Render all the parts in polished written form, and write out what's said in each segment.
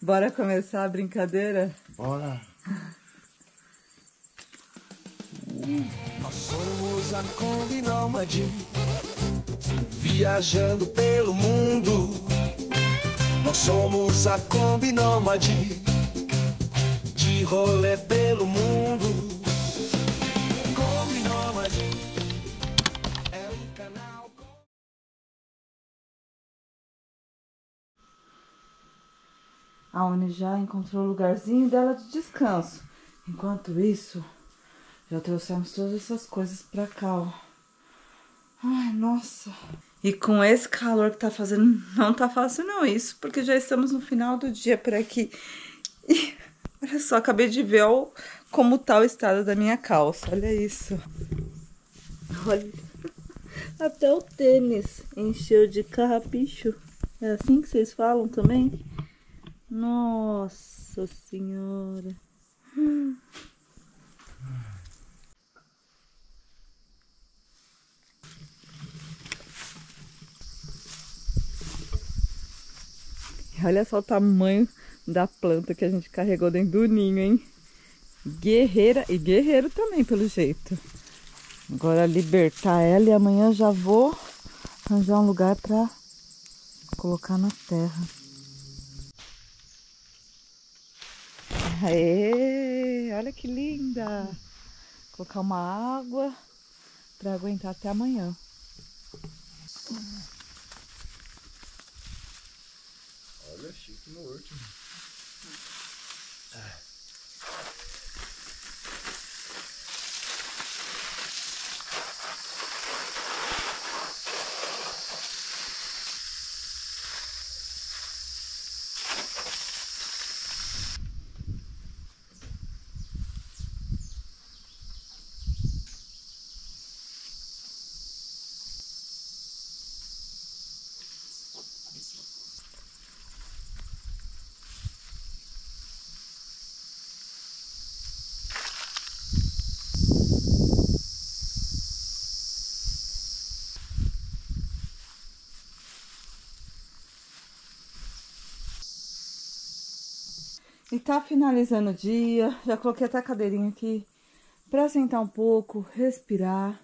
Bora começar a brincadeira? Bora! Nós somos a Kombi Nômade, viajando pelo mundo. Nós somos a Kombi Nômade, de rolê pelo mundo. Kombi Nômade é um canal. A Oni já encontrou o lugarzinho dela de descanso. Enquanto isso, já trouxemos todas essas coisas pra cá, ó. Ai, nossa. E com esse calor que tá fazendo, não tá fácil não isso, porque já estamos no final do dia por aqui. E olha só, acabei de ver como tá o estado da minha calça. Olha isso. Olha. Até o tênis encheu de carrapicho. É assim que vocês falam também? Nossa Senhora. Olha só o tamanho da planta que a gente carregou dentro do ninho, hein? Guerreira e guerreiro também, pelo jeito. Agora libertar ela e amanhã já vou arranjar um lugar pra colocar na terra. Aê, olha que linda! Colocar uma água para aguentar até amanhã. Olha, chique no último. E tá finalizando o dia, já coloquei até a cadeirinha aqui pra sentar um pouco, respirar,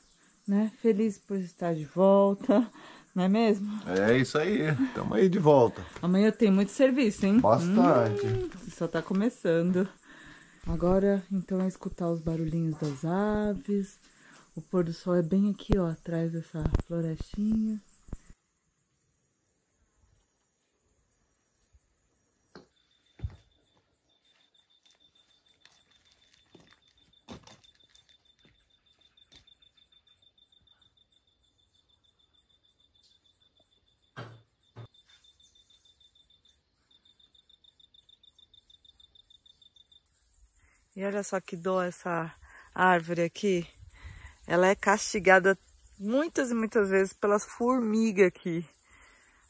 né? Feliz por estar de volta, não é mesmo? É isso aí, estamos aí de volta. Amanhã tem muito serviço, hein? Bastante. Só tá começando. Agora, então, é escutar os barulhinhos das aves. O pôr do sol é bem aqui, ó, atrás dessa florestinha. E olha só que dó essa árvore aqui. Ela é castigada muitas e muitas vezes pelas formigas aqui.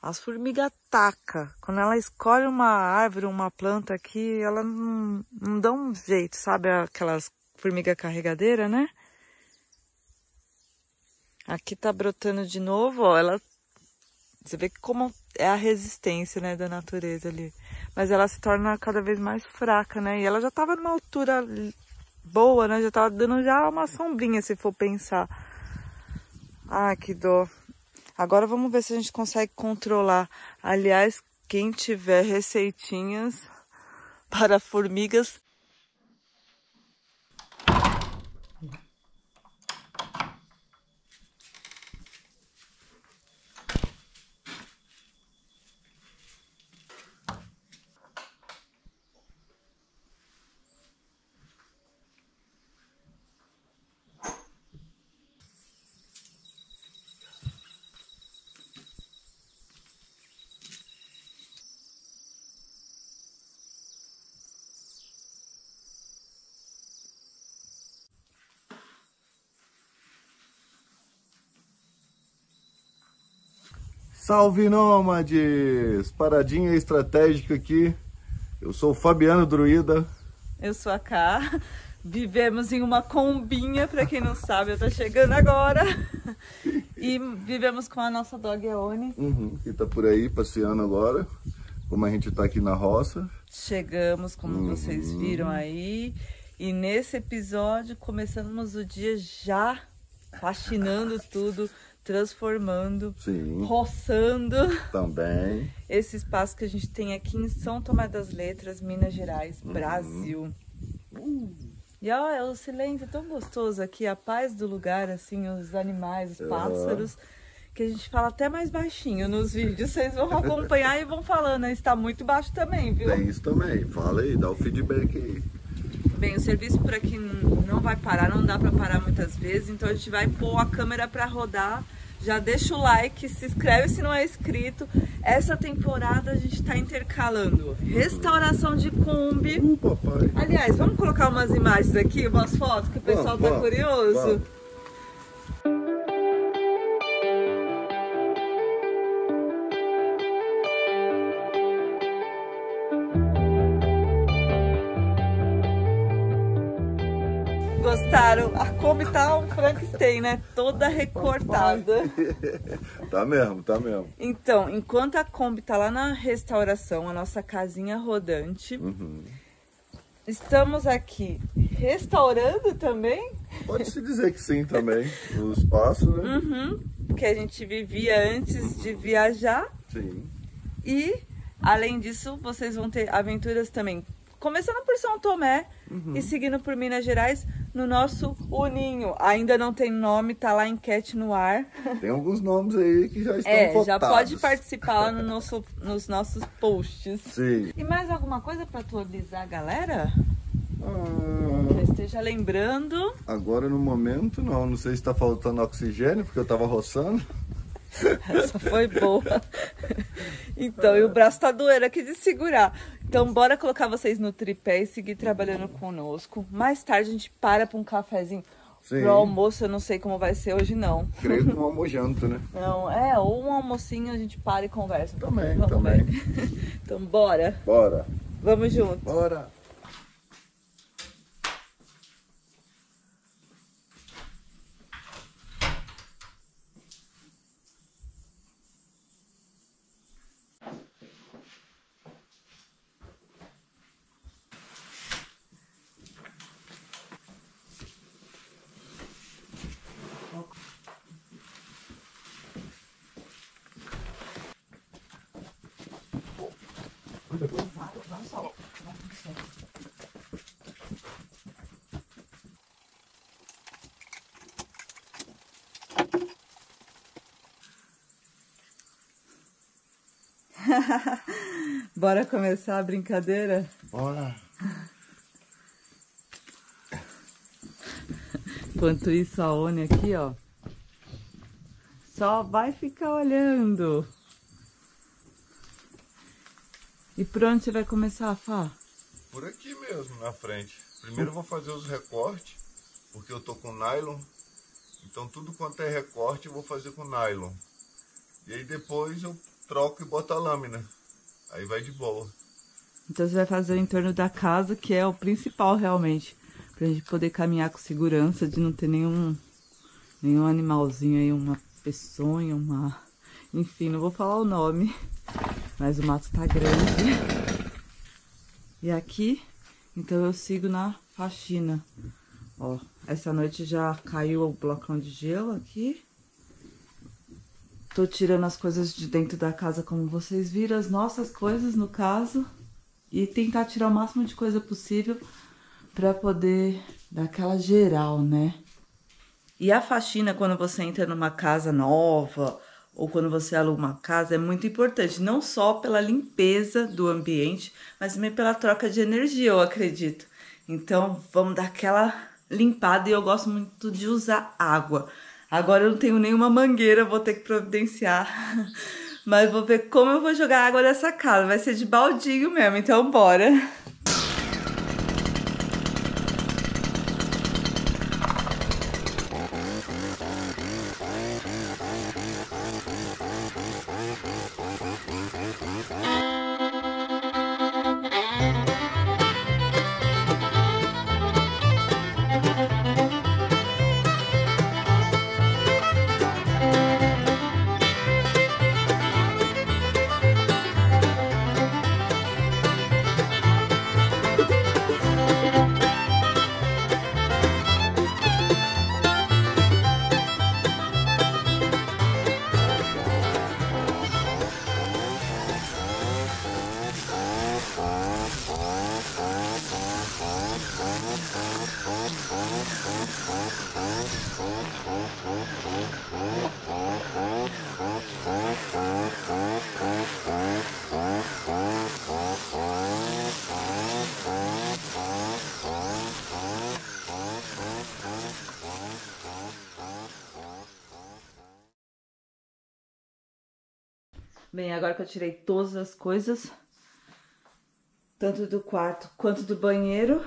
As formigas atacam. Quando ela escolhe uma árvore, uma planta aqui, ela não dá um jeito, sabe? Aquelas formigas carregadeiras, né? Aqui tá brotando de novo, ó. Você vê como é a resistência, né, da natureza ali. Mas ela se torna cada vez mais fraca, né? E ela já tava numa altura boa, né? Já tava dando já uma sombrinha, se for pensar. Ah, que dó. Agora vamos ver se a gente consegue controlar. Aliás, quem tiver receitinhas para formigas... Salve nômades! Paradinha estratégica aqui. Eu sou o Fabiano Druida. Eu sou a Ká. Vivemos em uma combinha, pra quem não sabe, eu tô chegando agora. E vivemos com a nossa dog, a Oni. Que tá por aí passeando agora. como a gente tá aqui na roça. Chegamos, como vocês viram aí. E nesse episódio começamos o dia já faxinando tudo, transformando, Sim. roçando Também. esse espaço que a gente tem aqui em São Tomé das Letras, Minas Gerais, Brasil. E ó, o silêncio é tão gostoso aqui, a paz do lugar, assim, os animais, os pássaros, que a gente fala até mais baixinho nos vídeos. Vocês vão acompanhar e vão falando, está muito baixo também, viu? Tem isso também. Fala aí, dá o feedback aí. Bem, o serviço por aqui não vai parar, não dá para parar muitas vezes, então a gente vai pôr a câmera para rodar. Já deixa o like, se inscreve se não é inscrito. Essa temporada a gente está intercalando restauração de Kombi. Papai. Aliás, vamos colocar umas imagens aqui, umas fotos, que o pessoal tá curioso. Vamos. Gostaram? A Kombi tá um Frankenstein, né? Toda recortada. Tá mesmo, tá mesmo. Então, enquanto a Kombi tá lá na restauração, a nossa casinha rodante, estamos aqui restaurando também. Pode-se dizer que sim também. O espaço, né? Que a gente vivia antes de viajar. Sim. E, além disso, vocês vão ter aventuras também. Começando por São Tomé e seguindo por Minas Gerais no nosso Uninho. Ainda não tem nome, tá lá a enquete no ar. Tem alguns nomes aí que já estão cotados. Já pode participar lá nos nossos posts. Sim. E mais alguma coisa para atualizar a galera? Ah, Já esteja lembrando. agora no momento não sei se tá faltando oxigênio, porque eu tava roçando. Essa foi boa. Então, e o braço tá doendo aqui de segurar. Então, bora colocar vocês no tripé e seguir trabalhando conosco. Mais tarde a gente para um cafezinho. Sim. Pro almoço, eu não sei como vai ser hoje, não. Creio que um almojante, né? Não, ou um almocinho a gente para e conversa. Também, Vamos também. ver. Então, bora. Bora. Vamos junto. Bora. Bora começar a brincadeira? Bora. Enquanto isso, a Oni aqui, ó, só vai ficar olhando. E por onde você vai começar, Fá? Por aqui mesmo, na frente. Primeiro eu vou fazer os recortes, porque eu tô com nylon. Então tudo quanto é recorte eu vou fazer com nylon. E aí depois eu troco e boto a lâmina. Aí vai de boa. Então você vai fazer o entorno da casa, que é o principal realmente. Pra gente poder caminhar com segurança, de não ter nenhum animalzinho aí, uma peçonha, enfim, não vou falar o nome. Mas o mato tá grande. E aqui, então eu sigo na faxina. Ó, essa noite já caiu o blocão de gelo aqui. Tô tirando as coisas de dentro da casa, como vocês viram, as nossas coisas no caso. E tentar tirar o máximo de coisa possível pra poder dar aquela geral, né? E a faxina, quando você entra numa casa nova ou quando você aluga uma casa, é muito importante. Não só pela limpeza do ambiente, mas também pela troca de energia, eu acredito. Então, vamos dar aquela limpada, e eu gosto muito de usar água. Agora eu não tenho nenhuma mangueira, vou ter que providenciar. Mas vou ver como eu vou jogar água nessa casa. Vai ser de baldinho mesmo, então bora. Bem, agora que eu tirei todas as coisas, tanto do quarto quanto do banheiro,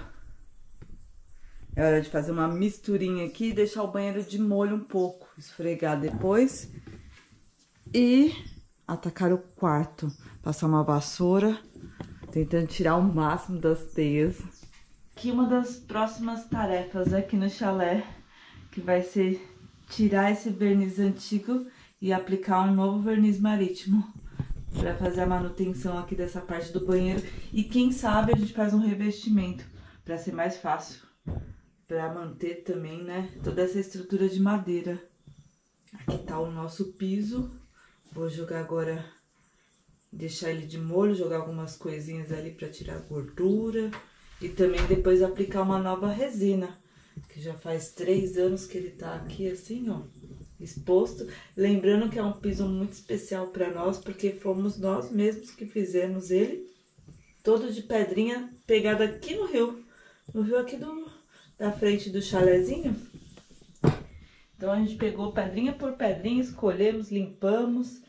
é hora de fazer uma misturinha aqui e deixar o banheiro de molho um pouco, esfregar depois e atacar o quarto, passar uma vassoura, tentando tirar o máximo das teias. Aqui uma das próximas tarefas aqui no chalé, que vai ser tirar esse verniz antigo e aplicar um novo verniz marítimo para fazer a manutenção aqui dessa parte do banheiro. E quem sabe a gente faz um revestimento para ser mais fácil, para manter também, né, toda essa estrutura de madeira. Aqui tá o nosso piso. Vou jogar agora, deixar ele de molho, jogar algumas coisinhas ali para tirar a gordura. E também depois aplicar uma nova resina, que já faz 3 anos que ele tá aqui assim, ó, exposto. Lembrando que é um piso muito especial para nós, porque fomos nós mesmos que fizemos ele, todo de pedrinha pegada aqui no rio aqui da frente do chalezinho. Então a gente pegou pedrinha por pedrinha, escolhemos, limpamos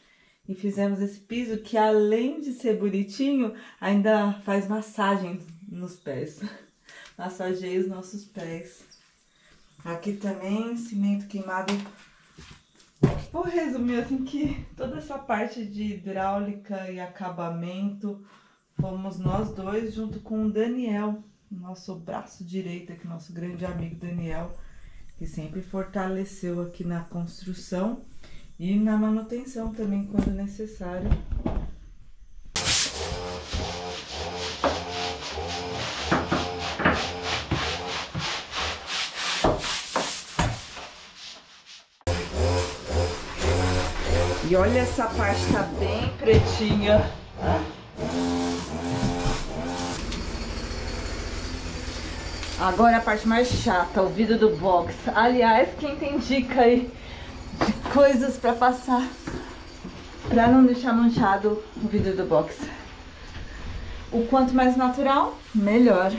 e fizemos esse piso que, além de ser bonitinho, ainda faz massagem nos pés. Massageia os nossos pés. Aqui também, cimento queimado. Vou resumir assim que toda essa parte de hidráulica e acabamento fomos nós dois junto com o Daniel, nosso braço direito aqui, nosso grande amigo Daniel, que sempre fortaleceu aqui na construção e na manutenção também quando necessário. E olha, essa parte tá bem pretinha. Agora a parte mais chata, o vidro do box. Aliás, quem tem dica aí de coisas pra passar pra não deixar manchado o vidro do box? O quanto mais natural, melhor.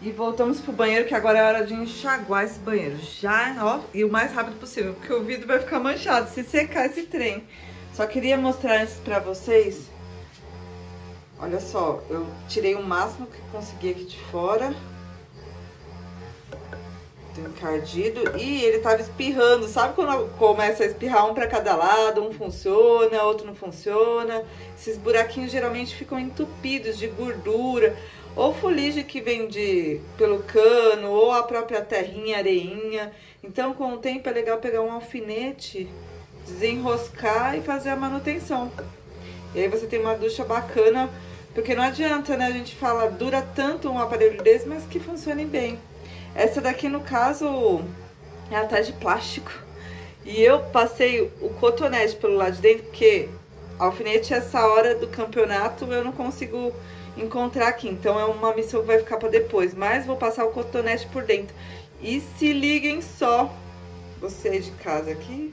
E voltamos pro banheiro, que agora é hora de enxaguar esse banheiro. Já, ó, e o mais rápido possível, porque o vidro vai ficar manchado se secar esse trem. Só queria mostrar isso pra vocês. Olha só, eu tirei o máximo que consegui aqui de fora. Tem encardido. E ele tava espirrando. Sabe quando começa a espirrar um pra cada lado? Um funciona, outro não funciona. Esses buraquinhos geralmente ficam entupidos de gordura. Ou fuligem que vem pelo cano, ou a própria terrinha, areinha. Então, com o tempo, é legal pegar um alfinete, desenroscar e fazer a manutenção. E aí você tem uma ducha bacana, porque não adianta, né? A gente fala, dura tanto um aparelho desse, mas que funcione bem. Essa daqui, no caso, ela tá de plástico. E eu passei o cotonete pelo lado de dentro, porque alfinete, essa hora do campeonato, eu não consigo encontrar aqui, então é uma missão que vai ficar para depois, mas vou passar o cotonete por dentro. E se liguem só, você de casa aqui,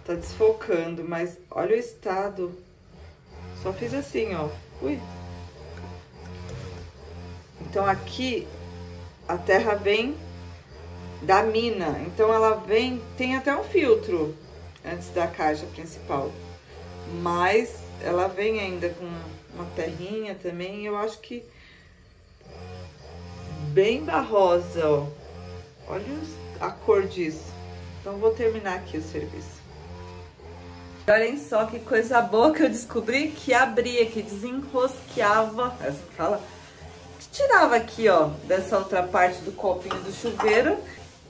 tá desfocando, mas olha o estado, só fiz assim, ó, ui. Então aqui a terra vem da mina, então ela vem, tem até um filtro antes da caixa principal, mas ela vem ainda com uma terrinha também, eu acho que bem barrosa, ó. Olha a cor disso. Então vou terminar aqui o serviço. Olhem só que coisa boa que eu descobri, que abria, que desenrosqueava, essa que fala, que tirava aqui, ó, dessa outra parte do copinho do chuveiro,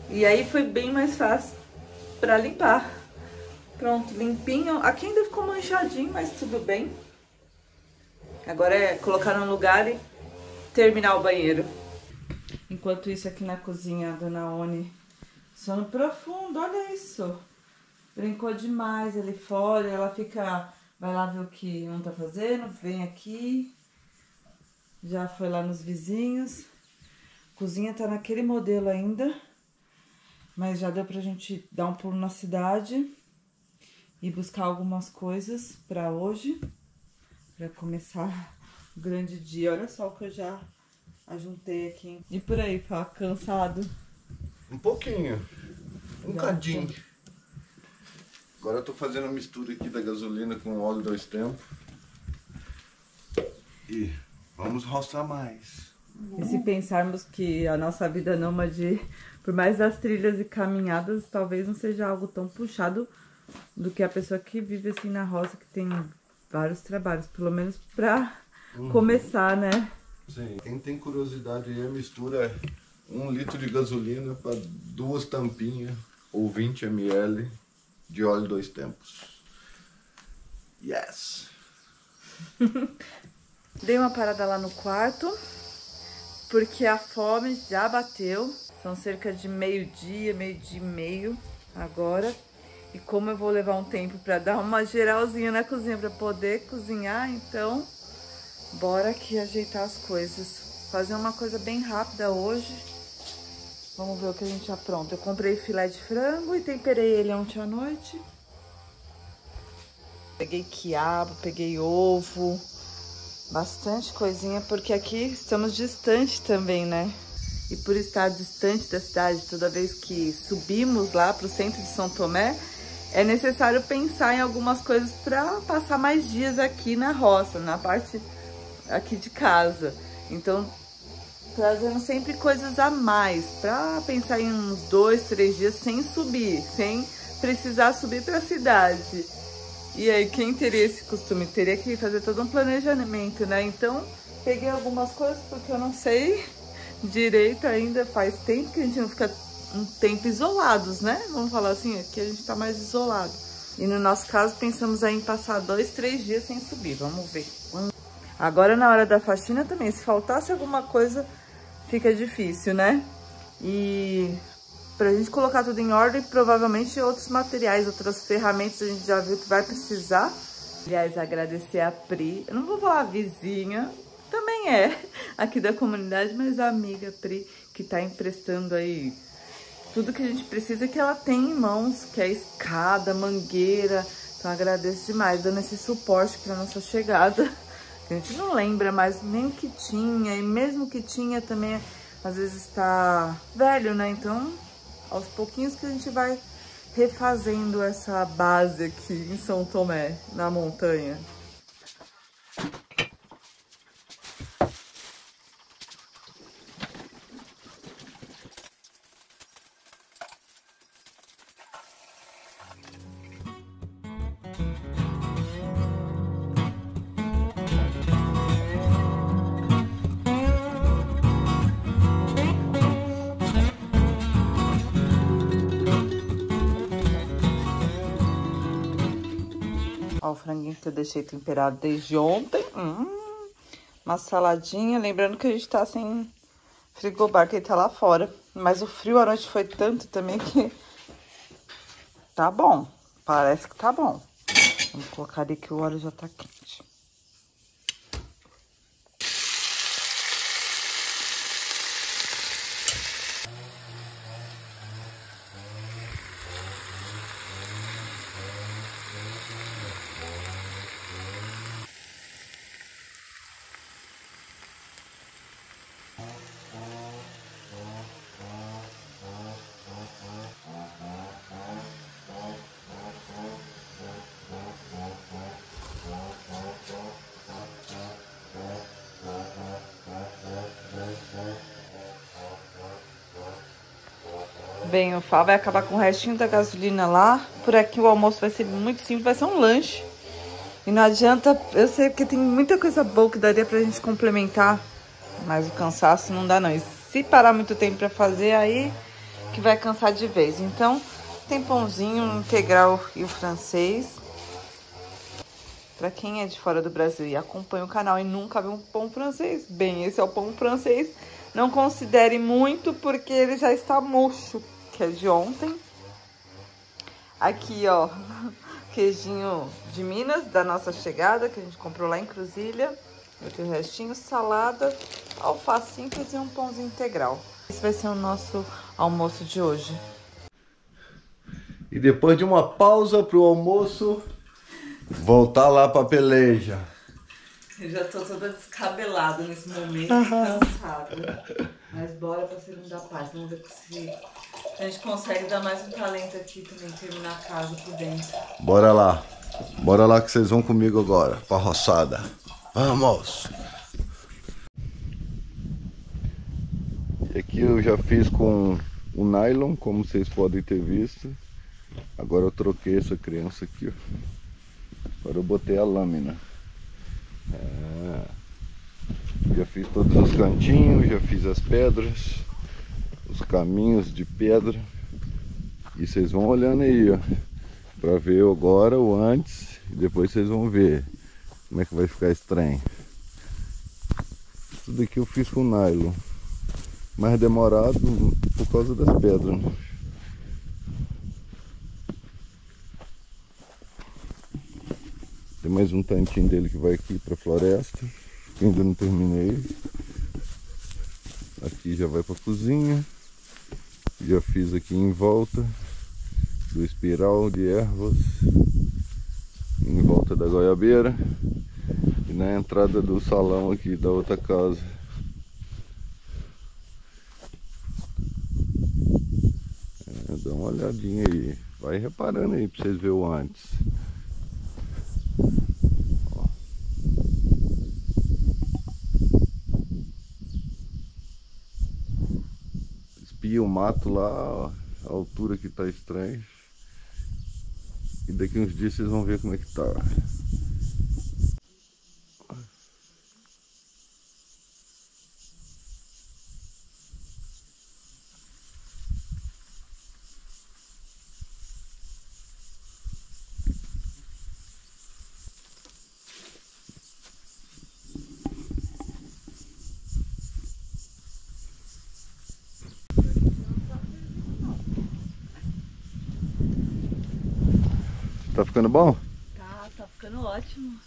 e aí foi bem mais fácil pra limpar. Pronto, limpinho. Aqui ainda ficou manchadinho, mas tudo bem. Agora é colocar no lugar e terminar o banheiro. Enquanto isso, aqui na cozinha, a dona Oni, sono profundo, olha isso. Brincou demais ali fora, ela fica, vai lá ver o que um tá fazendo, vem aqui. Já foi lá nos vizinhos. A cozinha tá naquele modelo ainda, mas já deu pra gente dar um pulo na cidade e buscar algumas coisas pra hoje, pra começar o grande dia. Olha só o que eu já ajuntei aqui. E por aí, tá cansado? Um pouquinho, um Já, cadinho. tá. Agora eu tô fazendo a mistura aqui da gasolina com óleo 2 tempos. E vamos roçar mais. E se pensarmos que a nossa vida nômade, por mais das trilhas e caminhadas, talvez não seja algo tão puxado do que a pessoa que vive assim na roça, que tem vários trabalhos, pelo menos pra começar, né? Sim. Quem tem curiosidade aí, a mistura é 1 litro de gasolina para 2 tampinhas ou 20 ml de óleo 2 tempos. Yes! Dei uma parada lá no quarto, porque a fome já bateu. São cerca de meio-dia e meio agora. E como eu vou levar um tempo pra dar uma geralzinha na cozinha pra poder cozinhar, então bora aqui ajeitar as coisas. Fazer uma coisa bem rápida hoje. Vamos ver o que a gente apronta. Eu comprei filé de frango e temperei ele ontem à noite. Peguei quiabo, peguei ovo, bastante coisinha, porque aqui estamos distante também, né? E por estar distante da cidade, toda vez que subimos lá para o centro de São Tomé, é necessário pensar em algumas coisas para passar mais dias aqui na roça, na parte aqui de casa. Então, trazendo sempre coisas a mais, para pensar em uns 2, 3 dias sem subir, sem precisar subir para a cidade. E aí, quem teria esse costume? Teria que fazer todo um planejamento, né? Então, peguei algumas coisas porque eu não sei direito ainda. Faz tempo que a gente não fica um tempo isolados, né? Vamos falar assim, aqui a gente tá mais isolado. E no nosso caso, pensamos aí em passar 2, 3 dias sem subir. Vamos ver. Agora, na hora da faxina também, se faltasse alguma coisa, fica difícil, né? E pra gente colocar tudo em ordem, provavelmente outros materiais, outras ferramentas a gente já viu que vai precisar. Aliás, agradecer a Pri, eu não vou falar vizinha, também é aqui da comunidade, mas a amiga Pri, que tá emprestando aí tudo que a gente precisa, que ela tem em mãos, que é escada, mangueira. Então agradeço demais, dando esse suporte pra nossa chegada. A gente não lembra mais nem o que tinha, e mesmo que tinha também, às vezes tá velho, né? Então, aos pouquinhos que a gente vai refazendo essa base aqui em São Tomé, na montanha. Ó, o franguinho que eu deixei temperado desde ontem. Uma saladinha. Lembrando que a gente tá sem frigobar, que ele tá lá fora. Mas o frio à noite foi tanto também que tá bom. Parece que tá bom. Vamos colocar ali que o óleo já tá quente. Bem, o Fá vai acabar com o restinho da gasolina lá. Por aqui o almoço vai ser muito simples, vai ser um lanche. E não adianta, eu sei que tem muita coisa boa que daria pra gente complementar, mas o cansaço não dá não. E se parar muito tempo pra fazer, aí que vai cansar de vez. Então, tem pãozinho integral e o francês. Pra quem é de fora do Brasil e acompanha o canal e nunca viu um pão francês, bem, esse é o pão francês Não considere muito porque ele já está murcho, que é de ontem. Aqui, ó, queijinho de Minas, da nossa chegada, que a gente comprou lá em Cruzilha. Outro restinho, salada, alface simples e um pãozinho integral. Esse vai ser o nosso almoço de hoje. E depois de uma pausa pro almoço, voltar lá pra peleja. Eu já tô toda descabelada nesse momento, cansada. Mas bora pra segunda parte. Vamos ver se a gente consegue dar mais um talento aqui também, terminar a casa por dentro. Bora lá. Bora lá que vocês vão comigo agora, pra roçada. Vamos! E aqui eu já fiz com o nylon, como vocês podem ter visto. Agora eu troquei essa criança aqui, ó. Agora eu botei a lâmina. Já fiz todos os cantinhos, já fiz as pedras, os caminhos de pedra. E vocês vão olhando aí, ó, pra ver agora o antes e depois vocês vão ver como é que vai ficar esse trem. Tudo aqui eu fiz com nylon, mais demorado por causa das pedras, né? Tem mais um tantinho dele que vai aqui pra floresta, que ainda não terminei. Aqui já vai pra cozinha. Já fiz aqui em volta do espiral de ervas, em volta da goiabeira e na entrada do salão aqui da outra casa. Dá uma olhadinha aí, vai reparando aí pra vocês verem o antes. Espia o mato lá, ó, a altura que tá estranho. E daqui uns dias vocês vão ver como é que tá. Tá ficando bom? Tá ficando ótimo.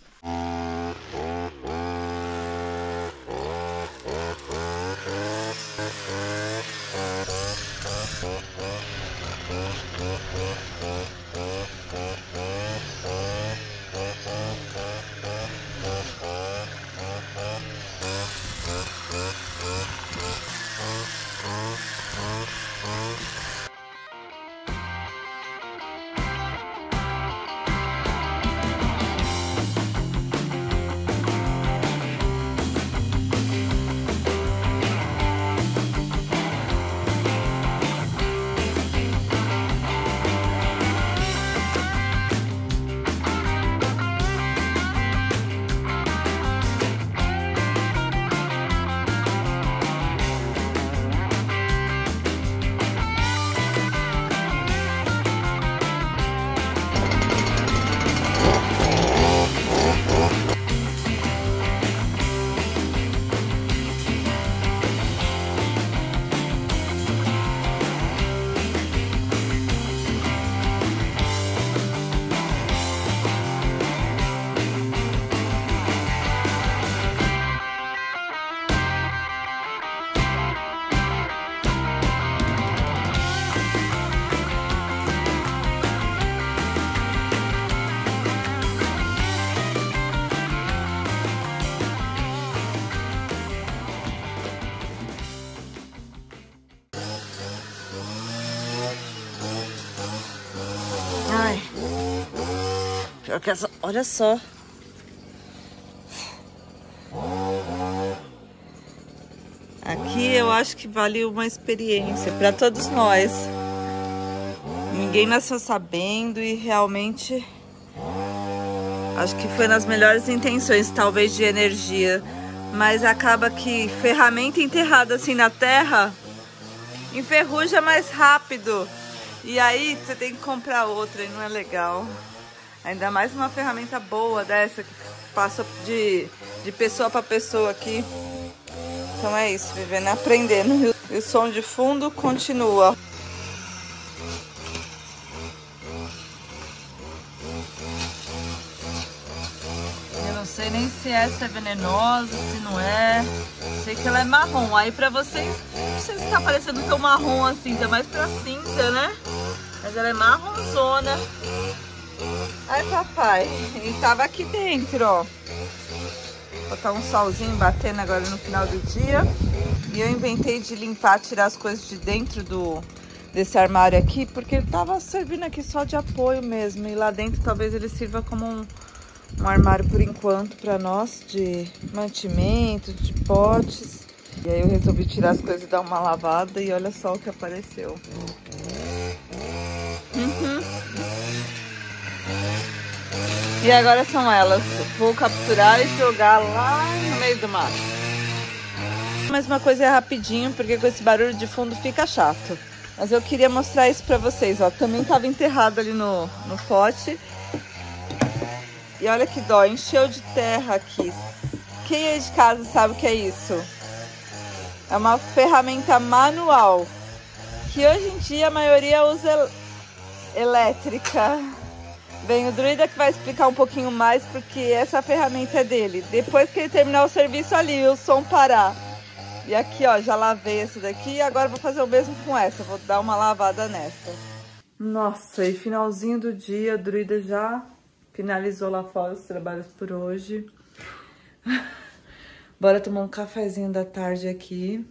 Ai, pior que essa, olha só. Aqui eu acho que vale uma experiência para todos nós. Ninguém nasceu sabendo e realmente acho que foi nas melhores intenções, talvez de energia, mas acaba que ferramenta enterrada assim na terra enferruja mais rápido. E aí você tem que comprar outra e não é legal. Ainda mais uma ferramenta boa dessa que passa de pessoa para pessoa aqui. Então é isso, vivendo, aprendendo. E o som de fundo continua. Eu não sei nem se essa é venenosa, se não é. Sei que ela é marrom. Aí pra vocês, não sei se tá parecendo tão marrom assim, tá mais pra cinza, né? Mas ela é marronzona. Ai, papai, ele tava aqui dentro, ó. Vou botar um solzinho batendo agora no final do dia. E eu inventei de limpar, tirar as coisas de dentro desse armário aqui, porque ele tava servindo aqui só de apoio mesmo. E lá dentro talvez ele sirva como um armário por enquanto para nós, de mantimento, de potes. E aí eu resolvi tirar as coisas e dar uma lavada e olha só o que apareceu. E agora são elas. Vou capturar e jogar lá no meio do mato. Mas uma coisa é rapidinho, porque com esse barulho de fundo fica chato. Mas eu queria mostrar isso pra vocês, ó. Também tava enterrado ali no pote. E olha que dó, encheu de terra aqui. Quem é de casa sabe o que é isso? É uma ferramenta manual, que hoje em dia a maioria usa elétrica. Bem, o Druida que vai explicar um pouquinho mais, porque essa ferramenta é dele. Depois que ele terminar o serviço ali, o som parar. E aqui, ó, já lavei essa daqui e agora vou fazer o mesmo com essa. Vou dar uma lavada nessa. Nossa, e finalzinho do dia, o Druida já finalizou lá fora os trabalhos por hoje. Bora tomar um cafezinho da tarde aqui.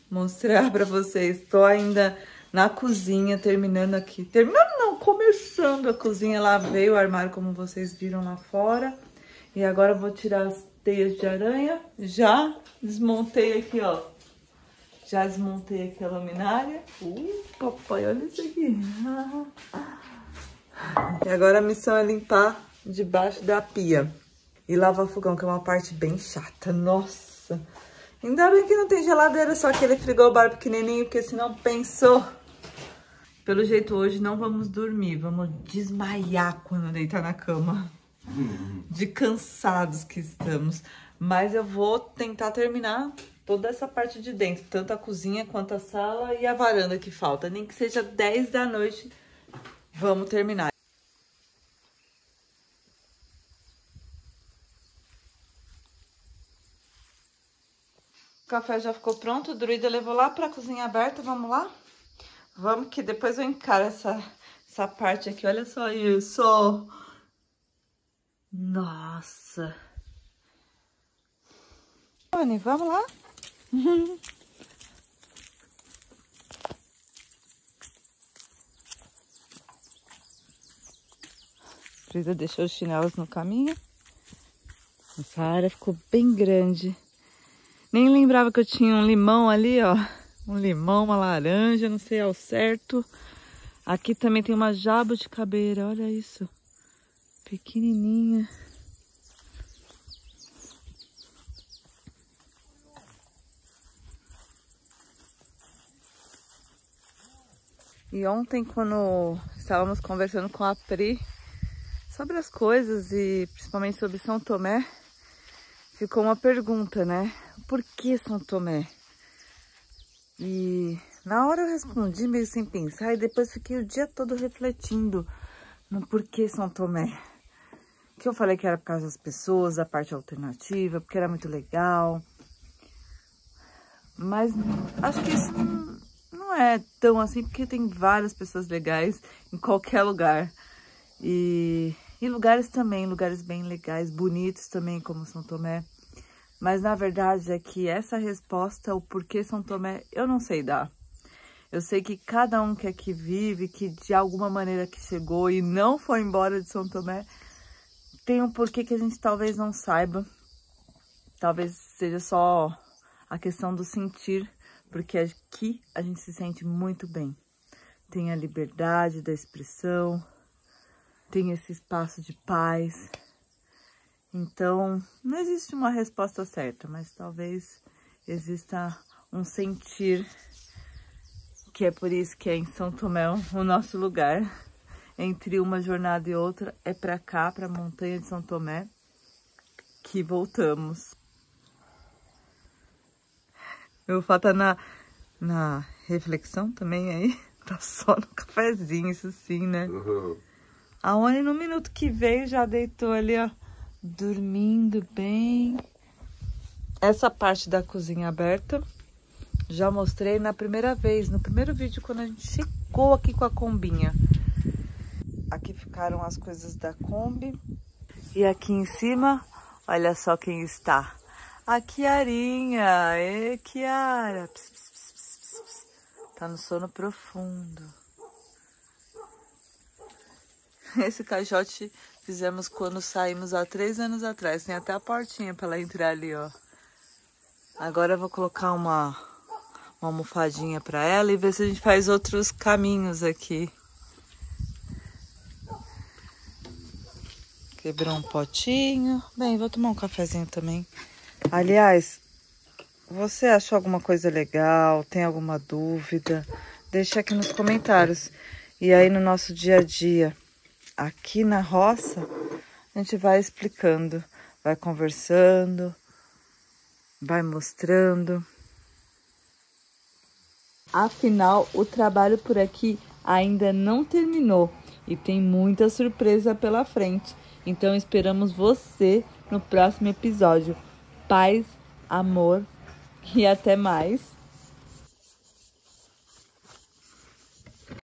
Mostrar pra vocês. Tô ainda na cozinha, terminando aqui. Terminando não, começando a cozinha. Lavei o armário, como vocês viram lá fora. E agora eu vou tirar as teias de aranha. Já desmontei aqui, ó. Já desmontei aqui a luminária. Papai, olha isso aqui. E agora a missão é limpar debaixo da pia. E lavar o fogão, que é uma parte bem chata. Nossa. Ainda bem que não tem geladeira, só aquele frigobar pequenininho, porque senão pensou. Pelo jeito hoje não vamos dormir, vamos desmaiar quando deitar na cama. De cansados que estamos. Mas eu vou tentar terminar toda essa parte de dentro, tanto a cozinha quanto a sala e a varanda que falta. Nem que seja 10 da noite, vamos terminar. O café já ficou pronto, o Druida levou lá pra cozinha aberta, vamos lá? Vamos que depois eu encaro essa parte aqui, olha só isso. Nossa. Tony, vamos lá? Druida deixou os chinelos no caminho. Essa área ficou bem grande. Nem lembrava que eu tinha um limão ali, ó. Um limão, uma laranja, não sei ao certo. Aqui também tem uma jabuticabeira, olha isso. Pequenininha. E ontem, quando estávamos conversando com a Pri sobre as coisas e principalmente sobre São Tomé, ficou uma pergunta, né? Por que São Tomé? E na hora eu respondi meio sem pensar e depois fiquei o dia todo refletindo no porquê São Tomé. Que eu falei que era por causa das pessoas, a parte alternativa, porque era muito legal. Mas acho que isso não é tão assim, porque tem várias pessoas legais em qualquer lugar. E lugares também, lugares bem legais, bonitos também, como São Tomé. Mas na verdade é que essa resposta, o porquê São Tomé, eu não sei dar. Eu sei que cada um que aqui vive, que de alguma maneira que chegou e não foi embora de São Tomé, tem um porquê que a gente talvez não saiba. Talvez seja só a questão do sentir, porque aqui a gente se sente muito bem. Tem a liberdade da expressão, tem esse espaço de paz. Então, não existe uma resposta certa, mas talvez exista um sentir, que é por isso que é em São Tomé o nosso lugar. Entre uma jornada e outra, é pra cá, pra montanha de São Tomé, que voltamos. Eu falo tá na reflexão também aí. Tá só no cafezinho, isso sim, né? Uhum. A Oni, no minuto que veio, já deitou ali, ó. Dormindo bem. Essa parte da cozinha aberta, já mostrei na primeira vez, no primeiro vídeo, quando a gente chegou aqui com a combinha. Aqui ficaram as coisas da Kombi. E aqui em cima, olha só quem está. A Kiarinha. Ê, Kiara. Pss, pss, pss, pss, pss. Tá no sono profundo. Esse caixote fizemos quando saímos há 3 anos atrás. Tem até a portinha para ela entrar ali, ó. Agora eu vou colocar uma almofadinha para ela e ver se a gente faz outros caminhos aqui. Quebrou um potinho. Bem, vou tomar um cafezinho também. Aliás, você achou alguma coisa legal? Tem alguma dúvida? Deixa aqui nos comentários. E aí no nosso dia a dia, aqui na roça, a gente vai explicando, vai conversando, vai mostrando. Afinal, o trabalho por aqui ainda não terminou e tem muita surpresa pela frente. Então esperamos você no próximo episódio. Paz, amor e até mais.